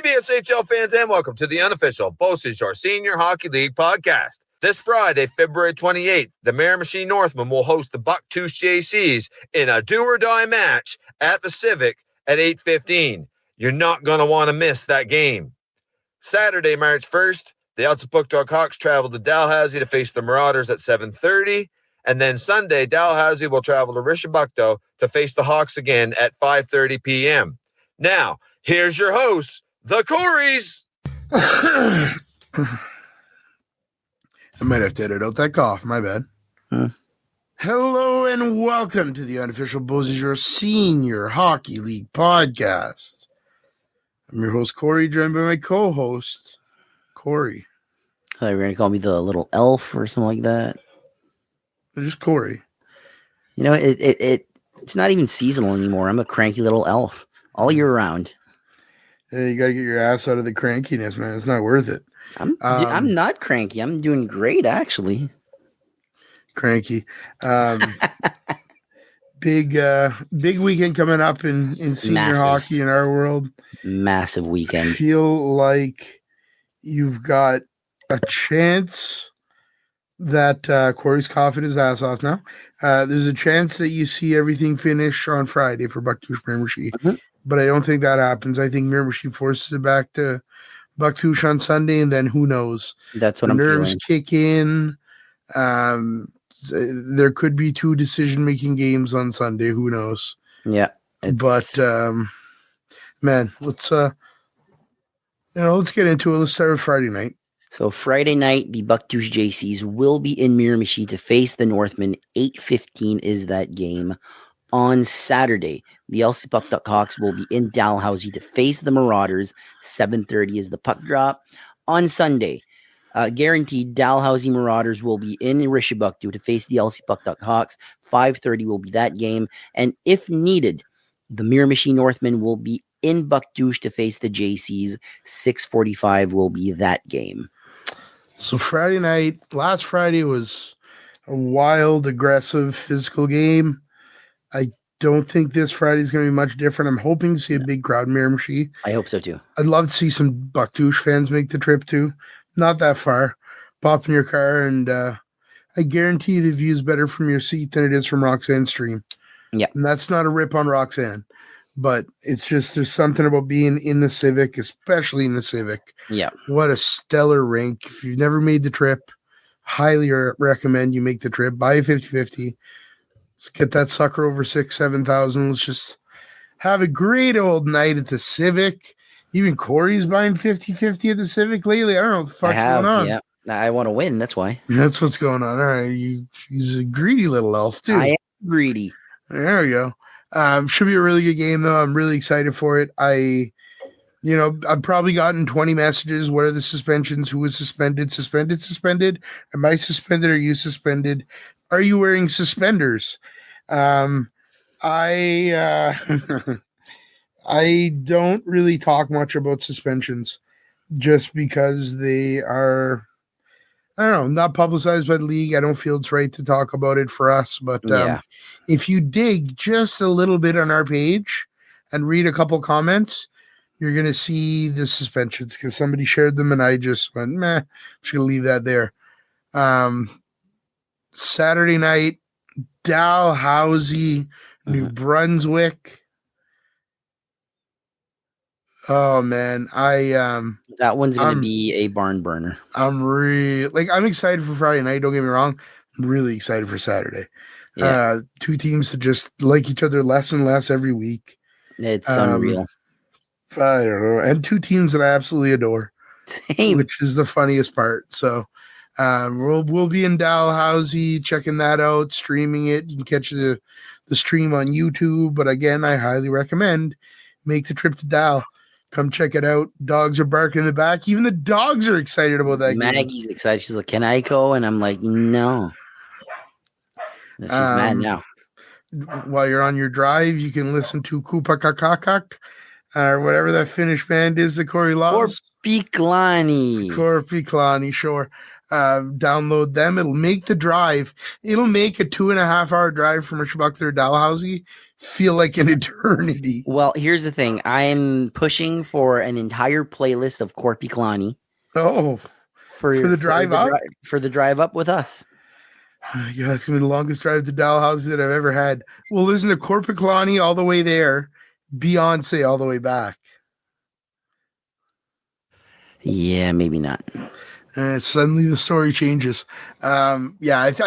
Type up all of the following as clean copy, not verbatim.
BSHL fans, and welcome to the unofficial BSHL Senior Hockey League podcast. This Friday, February 28th, the Miramichi Northmen will host the Bucktooth JCs in a do-or-die match at the Civic at 8:15. You're not going to want to miss that game. Saturday, March 1st, the Elsipogtog Hawks travel to Dalhousie to face the Marauders at 7:30. And then Sunday, Dalhousie will travel to Rishabukto to face the Hawks again at 5:30 p.m. Now, here's your hosts, the Coreys. I might have to edit out that cough. My bad. Hello and welcome to the unofficial BSHL Senior Hockey League podcast. I'm your host, Corey, joined by my co-host, Corey. I thought you were going to call me the little elf or something like that. Just Corey. You know, it's not even seasonal anymore. I'm a cranky little elf all year round. You got to get your ass out of the crankiness, man. It's not worth it. I'm not cranky. I'm doing great, actually. Cranky. Big weekend coming up in senior hockey in our world. Massive weekend. I feel like you've got a chance that Corey's coughing his ass off now. There's a chance that you see everything finish on Friday for Bucktooth Miramichi, but I don't think that happens. I think Miramichi forces it back to Bucktooth on Sunday, and then who knows? That's what I'm nerves feeling. kick in. There could be two decision-making games on Sunday. Who knows? Yeah, but man, let's get into it. Let's start with Friday night. So Friday night, the Bucktooth JCs will be in Miramichi to face the Northmen. 8:15 is that game. On Saturday, the Elsipogtog Hawks will be in Dalhousie to face the Marauders. 7:30 is the puck drop. On Sunday, guaranteed Dalhousie Marauders will be in Rishabukto to face the Elsipogtog Hawks. 5:30 will be that game. And if needed, the Miramichi Northmen will be in Bucktooth to face the JCs. 6:45 will be that game. So Friday night, last Friday was a wild, aggressive, physical game. I don't think this Friday is going to be much different. I'm hoping to see a big crowd in Miramichi. I hope so too. I'd love to see some Bucktooth fans make the trip too. Not that far. Pop in your car, and I guarantee the view is better from your seat than it is from Roxanne's stream. Yeah. And that's not a rip on Roxanne, but it's just there's something about being in the Civic, especially in the Civic. Yeah. What a stellar rink. If you've never made the trip, highly recommend you make the trip. Buy a 50-50. Let's get that sucker over 6,000-7,000. Let's just have a great old night at the Civic. Even Corey's buying 50-50 at the Civic lately. I don't know what the fuck's going on. Yeah. I want to win. That's why. That's what's going on. All right. He's a greedy little elf, too. I am greedy. There we go. Should be a really good game, though. I'm really excited for it. I've probably gotten 20 messages. What are the suspensions? Who was suspended? Suspended? Am I suspended? Are you suspended? Are you wearing suspenders? I don't really talk much about suspensions just because they are, I don't know, not publicized by the league. I don't feel it's right to talk about it for us. But if you dig just a little bit on our page and read a couple comments, you're going to see the suspensions because somebody shared them and I just went, meh, I'm just going to leave that there. Saturday night, Dalhousie, New Brunswick. Oh man, that one's going to be a barn burner. I'm excited for Friday night. Don't get me wrong. I'm really excited for Saturday. Yeah. Two teams that just like each other less and less every week. It's unreal. I don't know. And two teams that I absolutely adore, Same. Which is the funniest part. So we'll be in Dalhousie checking that out, streaming it. You can catch the stream on YouTube. But again, I highly recommend make the trip to Dal. Come check it out. Dogs are barking in the back. Even the dogs are excited about that Maggie's game. excited. She's like, can I go? And I'm like, no. She's mad now. While you're on your drive, you can listen to Kupakakakak or whatever that Finnish band is that Corey loves. Korpiklani, sure. Download them. It'll make the drive. It'll make a 2.5 hour drive from Rishabukto to Dalhousie feel like an eternity. Well, here's the thing. I'm pushing for an entire playlist of Corpi Kalani Oh, for the drive up? For the drive up with us. Yeah, it's gonna be the longest drive to Dalhousie that I've ever had. We'll listen to Corpiclani all the way there, Beyonce all the way back. Yeah, maybe not. Suddenly the story changes. I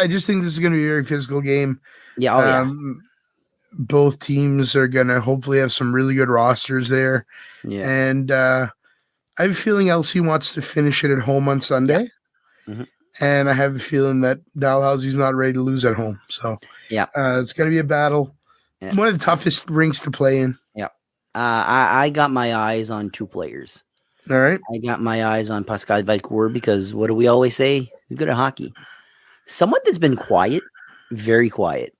just think this is going to be a very physical game. Yeah, yeah. Both teams are going to hopefully have some really good rosters there. Yeah. And I have a feeling LC wants to finish it at home on Sunday. Yeah. Mm-hmm. And I have a feeling that Dalhousie's not ready to lose at home. So yeah, it's going to be a battle. Yeah. One of the toughest rinks to play in. Yeah. I got my eyes on two players. All right. I got my eyes on Pascal Valcourt because what do we always say? He's good at hockey. Someone that's been quiet, very quiet,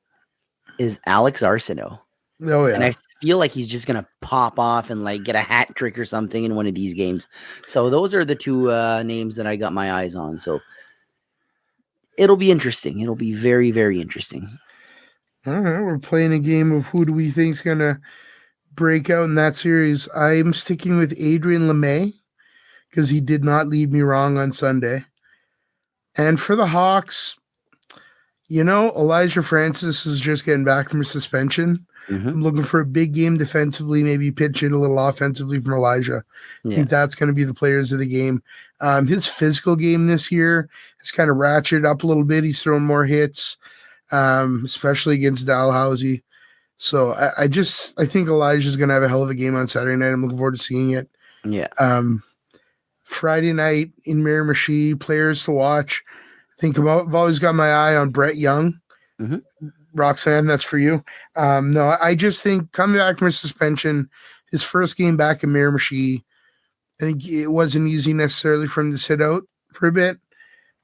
is Alex Arsenault. Oh, yeah. And I feel like he's just going to pop off and like get a hat trick or something in one of these games. So those are the two names that I got my eyes on. So it'll be interesting. It'll be very, very interesting. All right. We're playing a game of who do we think is going to break out in that series. I'm sticking with Adrian LeMay because he did not lead me wrong on Sunday. And for the Hawks, Elijah Francis is just getting back from a suspension. Mm-hmm. I'm looking for a big game defensively, maybe pitch it a little offensively from Elijah. I think that's going to be the players of the game. His physical game this year has kind of ratcheted up a little bit. He's thrown more hits, especially against Dalhousie. So I think Elijah's going to have a hell of a game on Saturday night. I'm looking forward to seeing it. Yeah. Friday night in Miramichi, players to watch. I've always got my eye on Brett Young. Mm-hmm. Roxanne, that's for you. No, I just think coming back from a suspension, his first game back in Miramichi, I think it wasn't easy necessarily for him to sit out for a bit,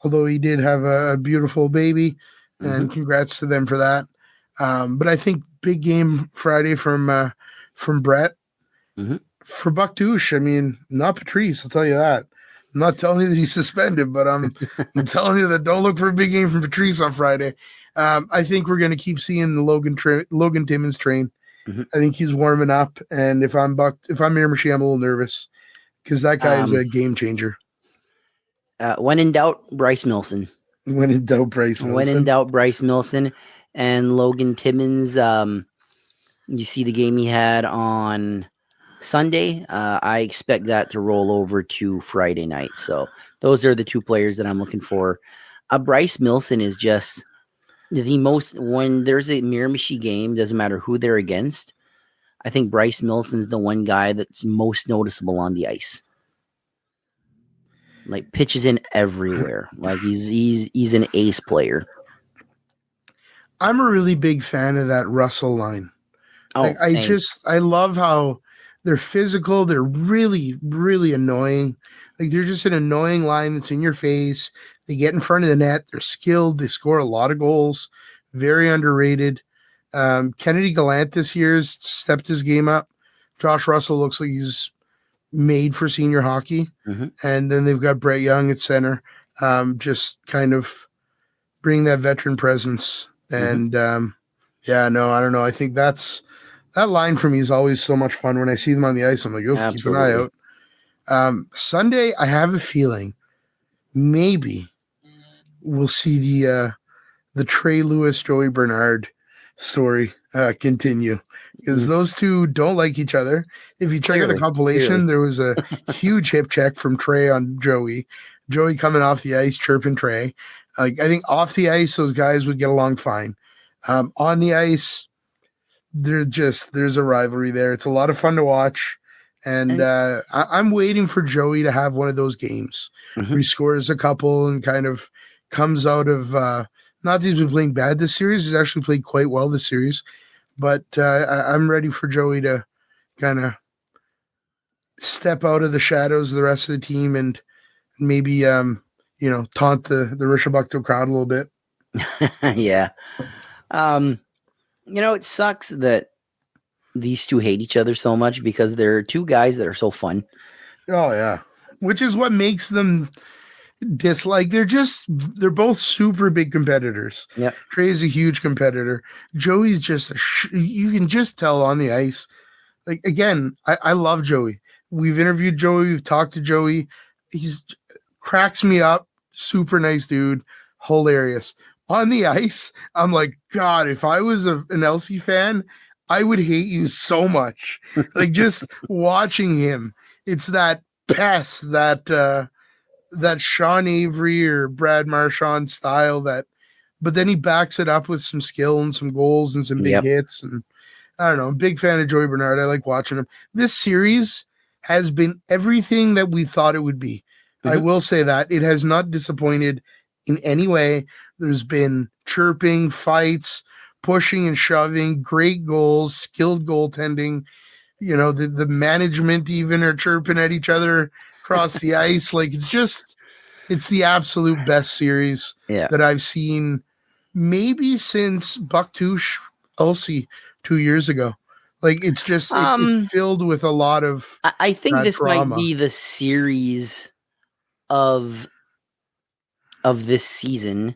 although he did have a beautiful baby, and congrats to them for that. But I think big game Friday from Brett. Mm-hmm. For Buck-Douche, I mean, not Patrice, I'll tell you that. I'm not telling you that he's suspended, but I'm telling you that don't look for a big game from Patrice on Friday. I think we're going to keep seeing the Logan Timmins train. Mm-hmm. I think he's warming up, and if I'm Miramichi, I'm a little nervous because that guy is a game changer. When in doubt, Bryce Milson. When in doubt, Bryce Milson. And Logan Timmins, you see the game he had on Sunday. I expect that to roll over to Friday night. So those are the two players that I'm looking for. Bryce Milson is just the most, when there's a Miramichi game, doesn't matter who they're against, I think Bryce Milson's the one guy that's most noticeable on the ice. Like pitches in everywhere. Like he's an ace player. I'm a really big fan of that Russell line. I love how they're physical. They're really, really annoying. Like they're just an annoying line that's in your face. They get in front of the net. They're skilled. They score a lot of goals. Very underrated. Kennedy Gallant this year has stepped his game up. Josh Russell looks like he's made for senior hockey. Mm-hmm. And then they've got Brett Young at center. Just kind of bring that veteran presence. And I don't know. I think that line for me is always so much fun. When I see them on the ice, I'm like, oh, keep an eye out. Sunday, I have a feeling maybe we'll see the Trey Lewis, Joey Bernard story continue because those two don't like each other. If you check out the compilation, there was a huge hip check from Trey on Joey. Joey coming off the ice, chirping Trey. I think off the ice, those guys would get along fine. On the ice, there's a rivalry there. It's a lot of fun to watch. And I'm waiting for Joey to have one of those games where he scores a couple and kind of comes out of, not that he's been playing bad this series. He's actually played quite well this series. But I'm ready for Joey to kind of step out of the shadows of the rest of the team and maybe, taunt the Rishabukto crowd a little bit. Yeah. It sucks that these two hate each other so much because they're two guys that are so fun. Oh, yeah. Which is what makes them dislike. They're both super big competitors. Yep. Trey is a huge competitor. Joey's just you can just tell on the ice. Like, again, I love Joey. We've interviewed Joey. We've talked to Joey. He's cracks me up. Super nice dude. Hilarious. On the ice, I'm like, God, if I was an LC fan, I would hate you so much. Like, just watching him, it's that pest, that Sean Avery or Brad Marchand style, but then he backs it up with some skill and some goals and some big hits. And I don't know, I'm a big fan of Joey Bernard. I like watching him. This series has been everything that we thought it would be. Mm-hmm. I will say that it has not disappointed in any way. There's been chirping, fights, pushing and shoving, great goals, skilled goaltending. The management even are chirping at each other across the ice. Like, it's the absolute best series that I've seen maybe since Bucktouche Elsie 2 years ago. Like, it's just it's filled with a lot of I think this drama. might be the series of this season.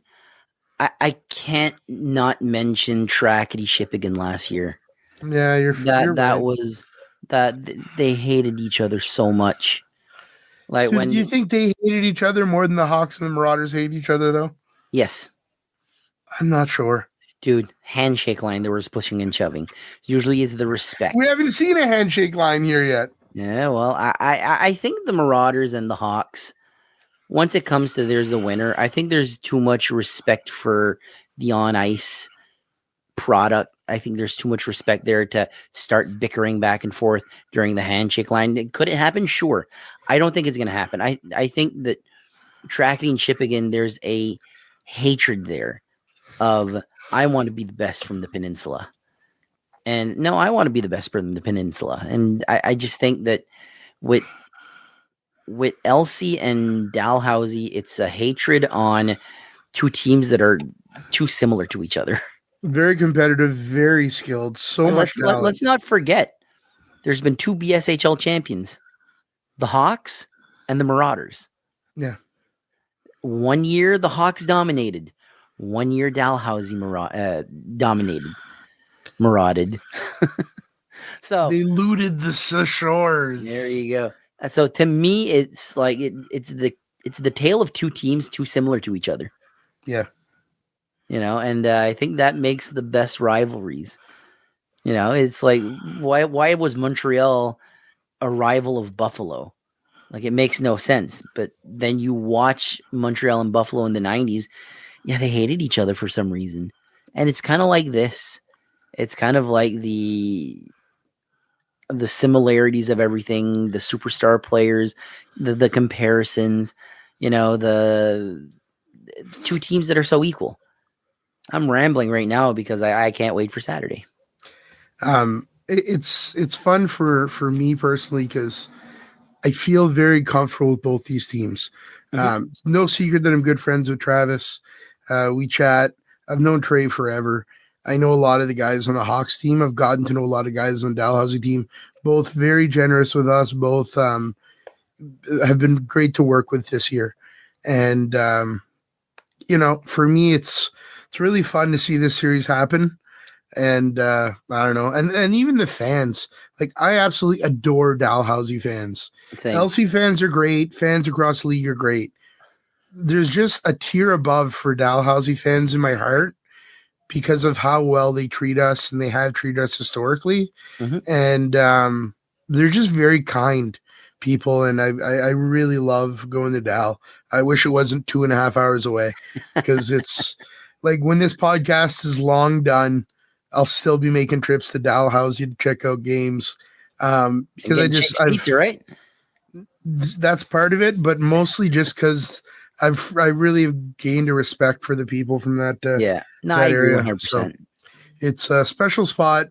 I can't not mention Trackety Shippigan last year. Yeah, you're right. Was that they hated each other so much. Like, do you think they hated each other more than the Hawks and the Marauders hate each other, though? Yes. I'm not sure. Dude, handshake line, there was pushing and shoving. Usually is the respect. We haven't seen a handshake line here yet. Yeah, well, I think the Marauders and the Hawks, once it comes to there's a winner, I think there's too much respect for the on-ice product. I think there's too much respect there to start bickering back and forth during the handshake line. Could it happen? Sure. I don't think it's going to happen. I think that Trackety and Shippigan, there's a hatred there of, I want to be the best from the peninsula. And no, I want to be the best from the peninsula. And I just think that with Elsie and Dalhousie, it's a hatred on two teams that are too similar to each other. Very competitive, very skilled, much talent. Let's not forget, there's been two BSHL champions, the Hawks and the Marauders. Yeah. 1 year, the Hawks dominated. 1 year, Dalhousie dominated. Marauded. So they looted the shores. There you go. So to me, it's like it's the tale of two teams too similar to each other. Yeah. And I think that makes the best rivalries. It's like, why was Montreal a rival of Buffalo? Like, it makes no sense. But then you watch Montreal and Buffalo in the 90s. Yeah, they hated each other for some reason. And it's kind of like this. It's kind of like the similarities of everything, the superstar players, the comparisons, the two teams that are so equal. I'm rambling right now because I can't wait for Saturday. It's fun for me personally because I feel very comfortable with both these teams. Mm-hmm. No secret that I'm good friends with Travis. We chat. I've known Trey forever. I know a lot of the guys on the Hawks team. I've gotten to know a lot of guys on the Dalhousie team. Both very generous with us. Both have been great to work with this year. And, for me, it's really fun to see this series happen. And I don't know. And even the fans, like, I absolutely adore Dalhousie fans. Same. LC fans are great. Fans across the league are great. There's just a tier above for Dalhousie fans in my heart because of how well they treat us and they have treated us historically. Mm-hmm. And they're just very kind people. And I really love going to Dal. I wish it wasn't 2.5 hours away because it's like when this podcast is long done, I'll still be making trips to Dalhousie to check out games. Because pizza, right? That's part of it, but mostly just because I really have gained a respect for the people from that that area. 100%. So it's a special spot.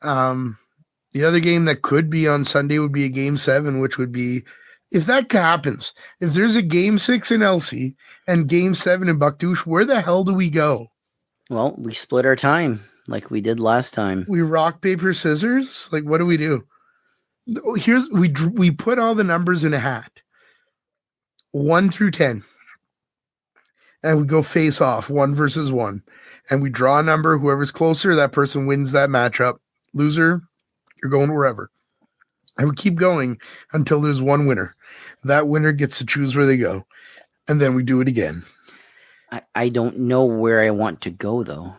The other game that could be on Sunday would be a Game 7, which would be, if that happens, if there's a Game 6 in LC and Game 7 in Bucktouche, where the hell do we go? Well, we split our time like we did last time. We rock, paper, scissors? Like, what do we do? We put all the numbers in a hat. 1 through 10. And we go face off 1 versus 1. And we draw a number. Whoever's closer, that person wins that matchup. Loser, you're going wherever. And we keep going until there's one winner. That winner gets to choose where they go. And then we do it again. I don't know where I want to go, though.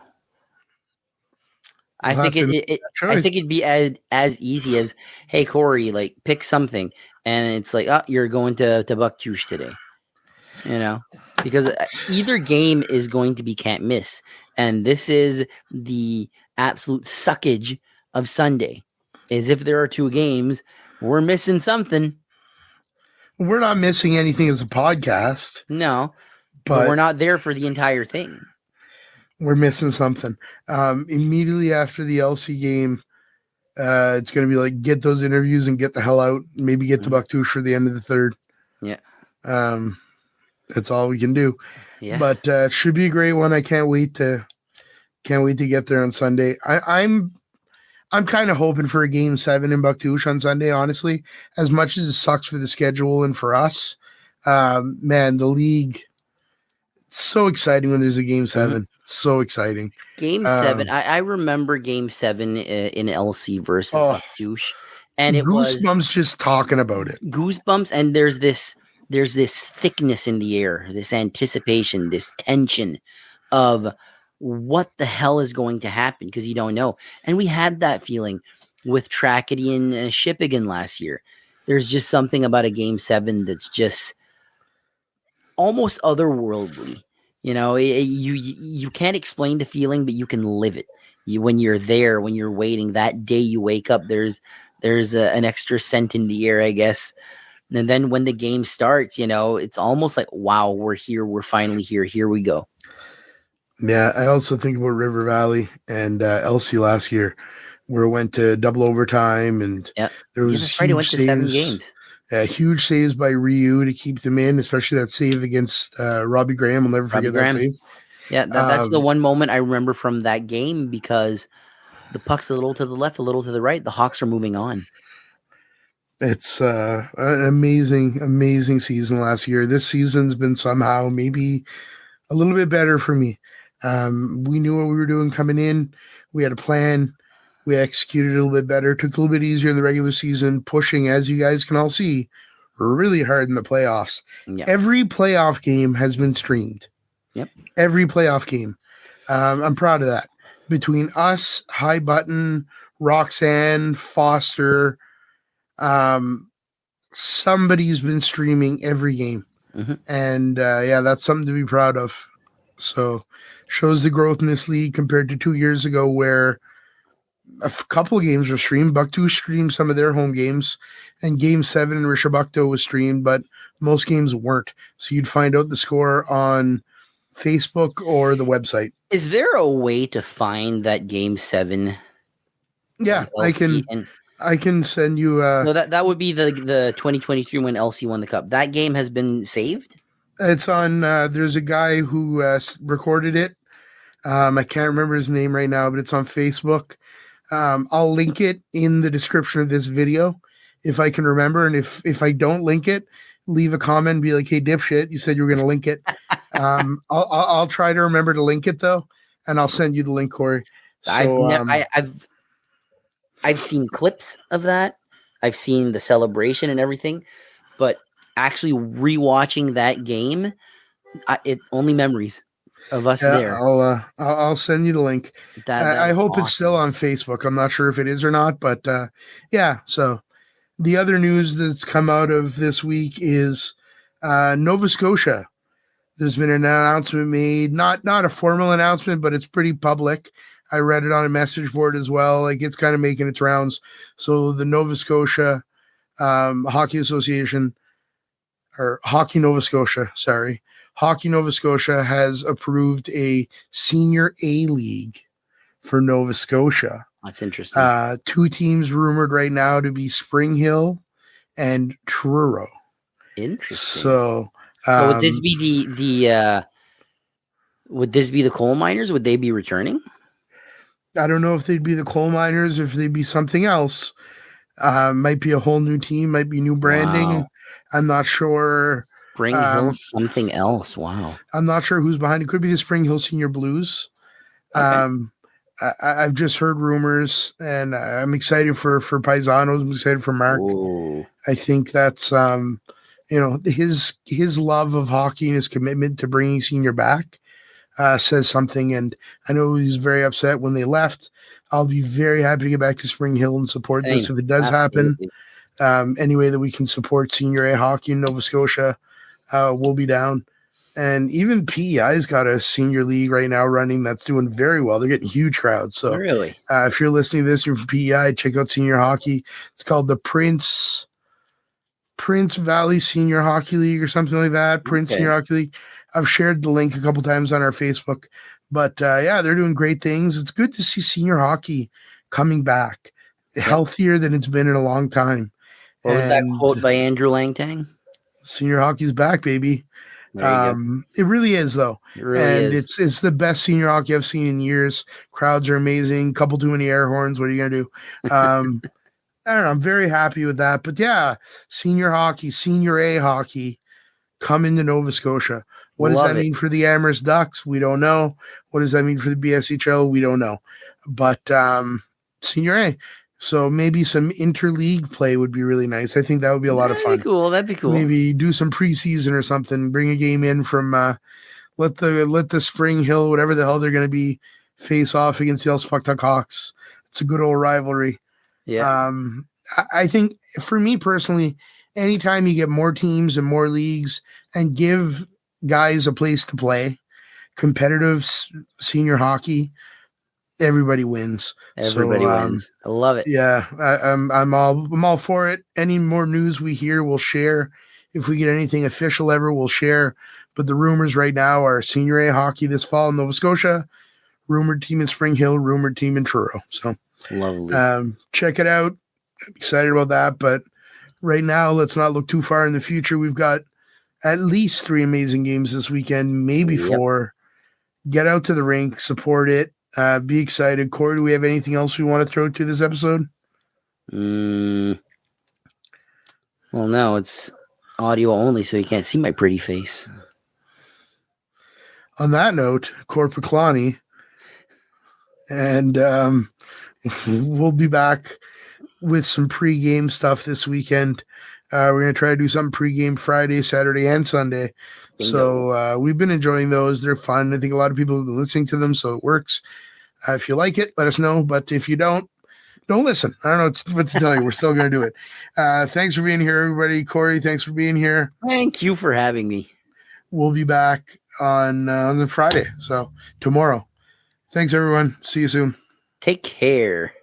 I think it'd be as easy as, hey, Corey, like, pick something. And it's like, oh, you're going to Bucktouche today. You know? Because either game is going to be can't miss. And this is the absolute suckage of Sunday. Is if there are 2 games, we're missing something. We're not missing anything as a podcast. No, but we're not there for the entire thing. We're missing something. Immediately after the LC game, it's going to be like, get those interviews and get the hell out. Maybe get to Bucktouche for the end of the third. Yeah. That's all we can do. Yeah. But it should be a great one. I can't wait to get there on Sunday. I'm kind of hoping for a game 7 in Bucktouche on Sunday, honestly. As much as it sucks for the schedule and for us, man, the league, it's so exciting when there's a game 7. Mm-hmm. So exciting. Game 7. I remember game 7 in LC versus Bucktouche. And it was goosebumps just talking about it. Goosebumps. And there's this thickness in the air, this anticipation, this tension of what the hell is going to happen, because you don't know. And we had that feeling with Trackety and Shippigan last year. There's just something about a game 7 that's just almost otherworldly. You know, you can't explain the feeling, but you can live it. When you're there, when you're waiting, that day you wake up, there's an extra scent in the air, I guess. And then when the game starts, you know, it's almost like, wow, we're here. We're finally here. Here we go. Yeah, I also think about River Valley and LC last year, where it went to double overtime, and there was Friday went to 7 games. Huge saves by Ryu to keep them in, especially that save against Robbie Graham. I'll never forget that save. Yeah, that's the one moment I remember from that game, because the puck's a little to the left, a little to the right. The Hawks are moving on. It's an amazing, amazing season last year. This season's been somehow maybe a little bit better for me. We knew what we were doing coming in. We had a plan. We executed a little bit better. Took a little bit easier in the regular season, pushing, as you guys can all see, really hard in the playoffs. Yep. Every playoff game has been streamed. Yep. Every playoff game. I'm proud of that. Between us, High Button, Roxanne, Foster, somebody's been streaming every game. Mm-hmm. And that's something to be proud of. So shows the growth in this league compared to 2 years ago, where a couple of games were streamed. Bucktouche streamed some of their home games, and game 7 in Rishabukto was streamed, but most games weren't. So you'd find out the score on Facebook or the website. Is there a way to find that game 7? Yeah, I can send you. So that would be the 2023 when LC won the cup. That game has been saved? It's on. There's a guy who recorded it. I can't remember his name right now, but it's on Facebook. I'll link it in the description of this video if I can remember. And if I don't link it, leave a comment and be like, hey, dipshit, you said you were going to link it. I'll try to remember to link it, though, and I'll send you the link, Corey. So, I've seen clips of that. I've seen the celebration and everything, but actually rewatching that game, it only memories of us there. I'll send you the link. I hope awesome. It's still on Facebook. I'm not sure if it is or not, but So the other news that's come out of this week is Nova Scotia. There's been an announcement made, not a formal announcement, but it's pretty public. I read it on a message board as well. Like, it's kind of making its rounds. So the Nova Scotia Hockey Association, or Hockey Nova Scotia has approved a Senior A League for Nova Scotia. That's interesting. 2 teams rumored right now to be Spring Hill and Truro. Interesting. So would this be the coal miners? Would they be returning? I don't know if they'd be the coal miners or if they'd be something else. Might be a whole new team, might be new branding. Wow. I'm not sure. Spring Hill something else. Wow. I'm not sure who's behind it. Could be the Spring Hill Senior Blues. Okay. I've just heard rumors, and I'm excited for Paisanos. I'm excited for Mark. Ooh. I think that's his love of hockey and his commitment to bringing senior back says something. And I know he's very upset when they left. I'll be very happy to get back to Spring Hill and support this if it does happen. Any way that we can support Senior A hockey in Nova Scotia, we'll be down. And even PEI's got a senior league right now running that's doing very well. They're getting huge crowds. So really, if you're listening to this, you're from PEI, check out senior hockey. It's called the Prince Valley Senior Hockey League or something like that. Prince Senior Hockey League. I've shared the link a couple times on our Facebook. But they're doing great things. It's good to see senior hockey coming back, healthier than it's been in a long time. What was that quote by Andrew Langtang? Senior hockey's back, baby. It really is, though. It really is. It's the best senior hockey I've seen in years. Crowds are amazing. Couple too many air horns. What are you gonna do? I don't know. I'm very happy with that. But yeah, senior hockey, Senior A hockey, coming to Nova Scotia. What does that mean for the Amherst Ducks? We don't know. What does that mean for the BSHL? We don't know. But Senior A. So maybe some interleague play would be really nice. I think that would be a lot of fun. That'd be cool. Maybe do some preseason or something. Bring a game in from let the Spring Hill, whatever the hell they're going to be, face off against the Elsipogtog Hawks. It's a good old rivalry. Yeah. I think for me personally, anytime you get more teams and more leagues and give guys a place to play, competitive senior hockey, everybody wins. Everybody wins. I love it. Yeah, I'm all for it. Any more news we hear, we'll share. If we get anything official ever, we'll share. But the rumors right now are Senior A hockey this fall in Nova Scotia, rumored team in Spring Hill, rumored team in Truro. So lovely. Check it out. I'm excited about that. But right now, let's not look too far in the future. We've got at least 3 amazing games this weekend, maybe 4. Get out to the rink, support it. Be excited. Corey, do we have anything else we want to throw to this episode? Well, no, it's audio only, so you can't see my pretty face. On that note, Korpiklani, and we'll be back with some pregame stuff this weekend. We're going to try to do something pregame Friday, Saturday, and Sunday. So we've been enjoying those. They're fun. I think a lot of people have been listening to them, so it works. If you like it, let us know. But if you don't listen. I don't know what to tell you. We're still going to do it. Thanks for being here, everybody. Corey, thanks for being here. Thank you for having me. We'll be back on the Friday, so tomorrow. Thanks, everyone. See you soon. Take care.